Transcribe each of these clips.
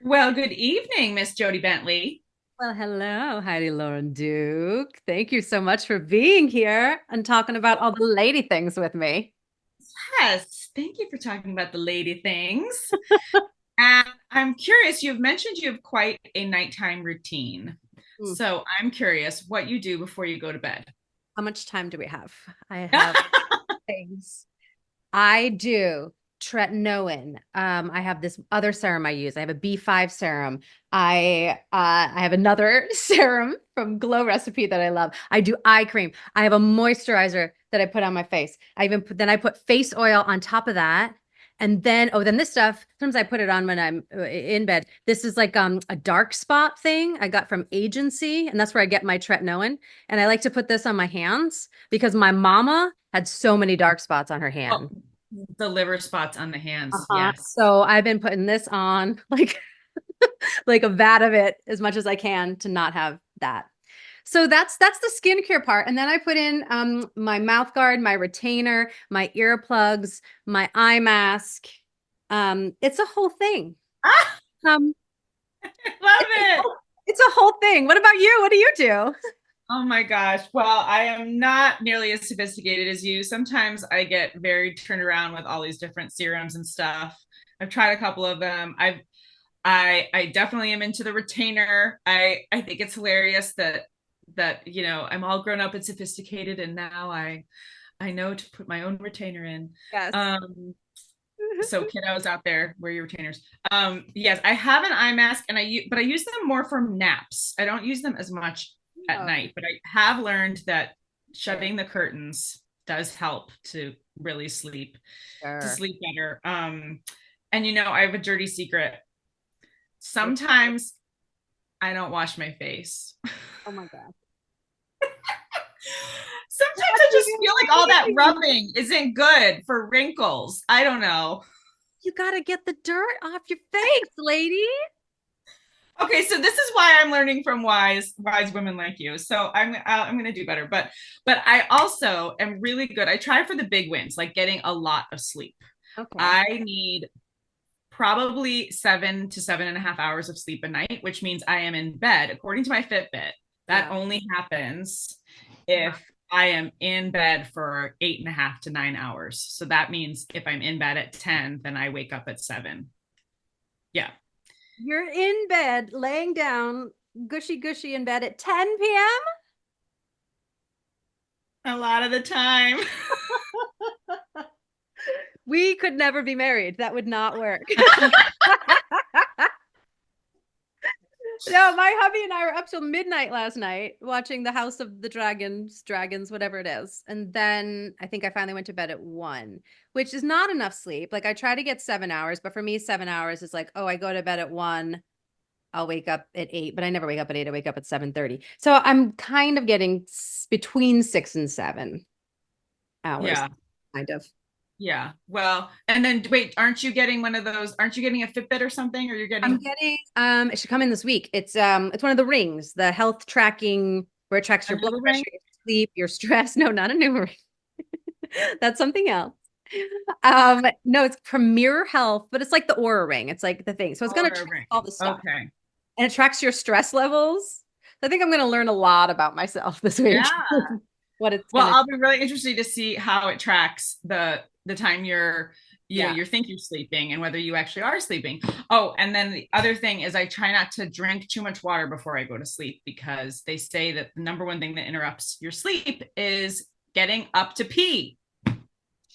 Well, good evening, Miss Jody Bentley. Well, hello, Heidi Lauren Duke. Thank you so much for being here and talking about all the lady things with me. Yes, thank you for talking about the lady things. And I'm curious, you've mentioned you have quite a nighttime routine. Hmm. So I'm curious what you do before you go to bed. How much time do we have? I have things. I do tretinoin. I have this other serum I use. I have a B5 serum. I have another serum from Glow Recipe that I love. I do eye cream. I have a moisturizer that I put on my face. Then I put face oil on top of that. And then this stuff, sometimes I put it on when I'm in bed. This is like a dark spot thing I got from Agency, and that's where I get my tretinoin. And I like to put this on my hands because my mama had so many dark spots on her Oh, hand. the liver spots on the hands. Uh-huh. Yes. So I've been putting this on like a vat of it as much as I can to not have that. So that's the skincare part. And then I put in my mouth guard, my retainer, my earplugs, my eye mask. It's a whole thing. Ah, Um, love it's a it. whole, it's a whole thing. What about you? What do you do? Oh my gosh. Well, I am not nearly as sophisticated as you. Sometimes I get very turned around with all these different serums and stuff. I've tried a couple of them. I definitely am into the retainer. I think it's hilarious that I'm all grown up and sophisticated and now I know to put my own retainer in. Yes. Um so kiddos out there, wear your retainers. Yes, I have an eye mask and but I use them more for naps. I don't use them as much at Oh, night, but I have learned that sure. shutting the curtains does help to really Sure. sleep better. And I have a dirty secret. What? Sometimes I don't wash my face. Oh my God. Sometimes What I do just you feel like all that mean? rubbing isn't good for wrinkles. I don't know. You gotta get the dirt off your face, lady. Okay, so this is why I'm learning from wise women like you. So I'm going to do better. But I also am really good. I try for the big wins, like getting a lot of sleep. Okay. I need probably 7 to 7.5 hours of sleep a night, which means I am in bed, according to my Fitbit. That Yeah. only happens Uh-huh. if I am in bed for 8.5 to 9 hours. So that means if I'm in bed at 10, then I wake up at 7. Yeah, You're in bed, laying down, gushy gushy in bed at 10 p.m. a lot of the time. We could never be married. That would not work. No, my hubby and I were up till midnight last night watching the House of the Dragons, whatever it is. And then I think I finally went to bed at 1, which is not enough sleep. Like I try to get 7 hours, but for me, 7 hours is like, oh, I go to bed at 1, I'll wake up at 8, but I never wake up at 8. I wake up at 7:30. So I'm kind of getting between 6 and 7 hours, Yeah. kind of. Yeah. Well, and then wait, aren't you getting one of those? Aren't you getting a Fitbit or something? Or you're I'm getting getting it should come in this week. It's one of the rings, the health tracking where it tracks a your blood new ring? pressure, your sleep, your stress. No, not a new ring. That's something else. No, it's Premier Health, but it's like the Aura ring. It's like the thing. So it's gonna Or a track ring? all the stuff. Okay. And it tracks your stress levels. I think I'm gonna learn a lot about myself this week. Yeah. What it's Well, gonna I'll be really interested to see how it tracks the time yeah. you think you're sleeping and whether you actually are sleeping. Oh, and then the other thing is I try not to drink too much water before I go to sleep because they say that the number one thing that interrupts your sleep is getting up to pee.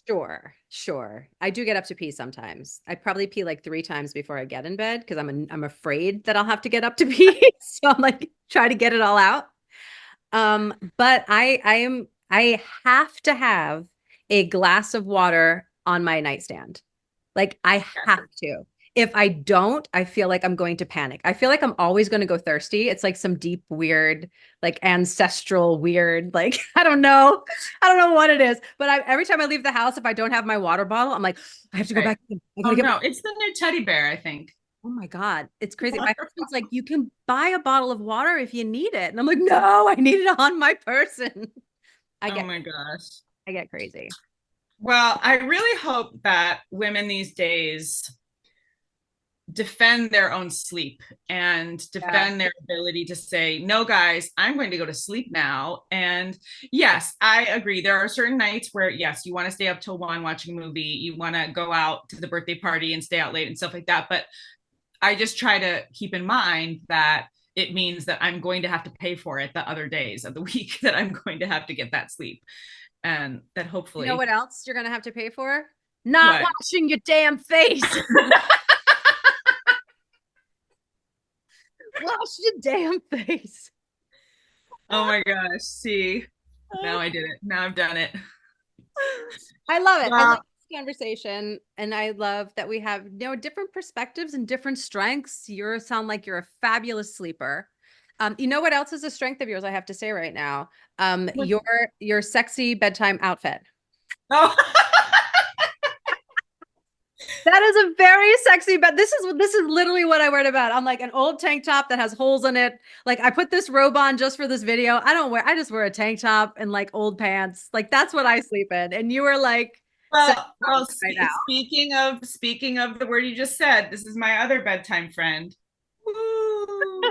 Sure, sure. I do get up to pee sometimes. I probably pee like 3 times before I get in bed because I'm afraid that I'll have to get up to pee. So I'm like try to get it all out. But I have to have a glass of water on my nightstand. Like I have to. If I don't, I feel like I'm going to panic. I feel like I'm always going to go thirsty. It's like some deep, weird, like ancestral, weird, like I don't know. I don't know what it is. But every time I leave the house, if I don't have my water bottle, I'm like, I have to go Right. back in. I Oh gotta get my. no, it's the new teddy bear, I think. Oh my God. It's crazy. My husband's like, you can buy a bottle of water if you need it. And I'm like, no, I need it on my person. I Oh get my gosh. I get crazy. Well, I really hope that women these days defend their own sleep and Yeah. defend their ability to say, no, guys, I'm going to go to sleep now. And yes, I agree. There are certain nights where, yes, you want to stay up till 1 watching a movie, you want to go out to the birthday party and stay out late and stuff like that. But I just try to keep in mind that it means that I'm going to have to pay for it the other days of the week that I'm going to have to get that sleep. And that You know hopefully, what else you're gonna have to pay for? Not what? washing your damn face. Wash your damn face. Oh my gosh. See, now I did it. Now I've done it. I love it. I love Well, this conversation, and I love that we have different perspectives and different strengths. You sound like you're a fabulous sleeper. You know what else is a strength of yours? I have to say right now, your sexy bedtime outfit. oh, That is a very sexy bed. This is literally what I wear to bed. I'm like an old tank top that has holes in it. Like I put this robe on just for this video. I just wear a tank top and like old pants. Like that's what I sleep in. And you were like sexy well. right now. Speaking of the word you just said, this is my other bedtime friend. Woo.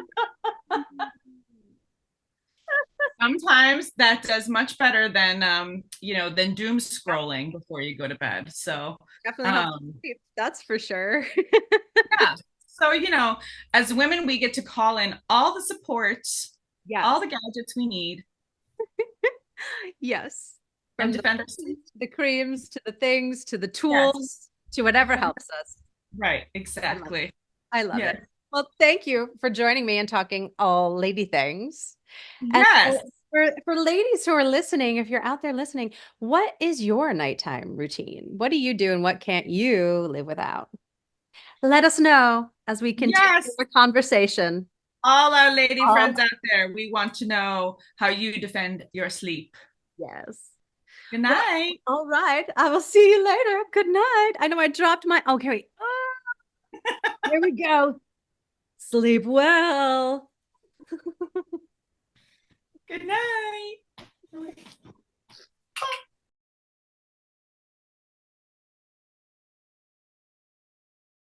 Sometimes that does much better than than doom scrolling before you go to bed. So Definitely helps um sleep. That's for sure. yeah. So as women, we get to call in all the support, all Yes. the gadgets we need, Yes. and From the defend our sleep. to the creams to the things to the Yes. tools to whatever helps us. Right, I love it. exactly. I love Yes. it. Well, thank you for joining me and talking all lady things. And Yes. for ladies who are listening, if you're out there listening, what is your nighttime routine? What do you do and what can't you live without? Let us know as we continue Yes. the conversation. All our lady Um, friends out there, we want to know how you defend your sleep. yes. Good Well, night. all right. I will see you later. Good night. I know I dropped my. Okay. Here we go. Sleep well. Good night.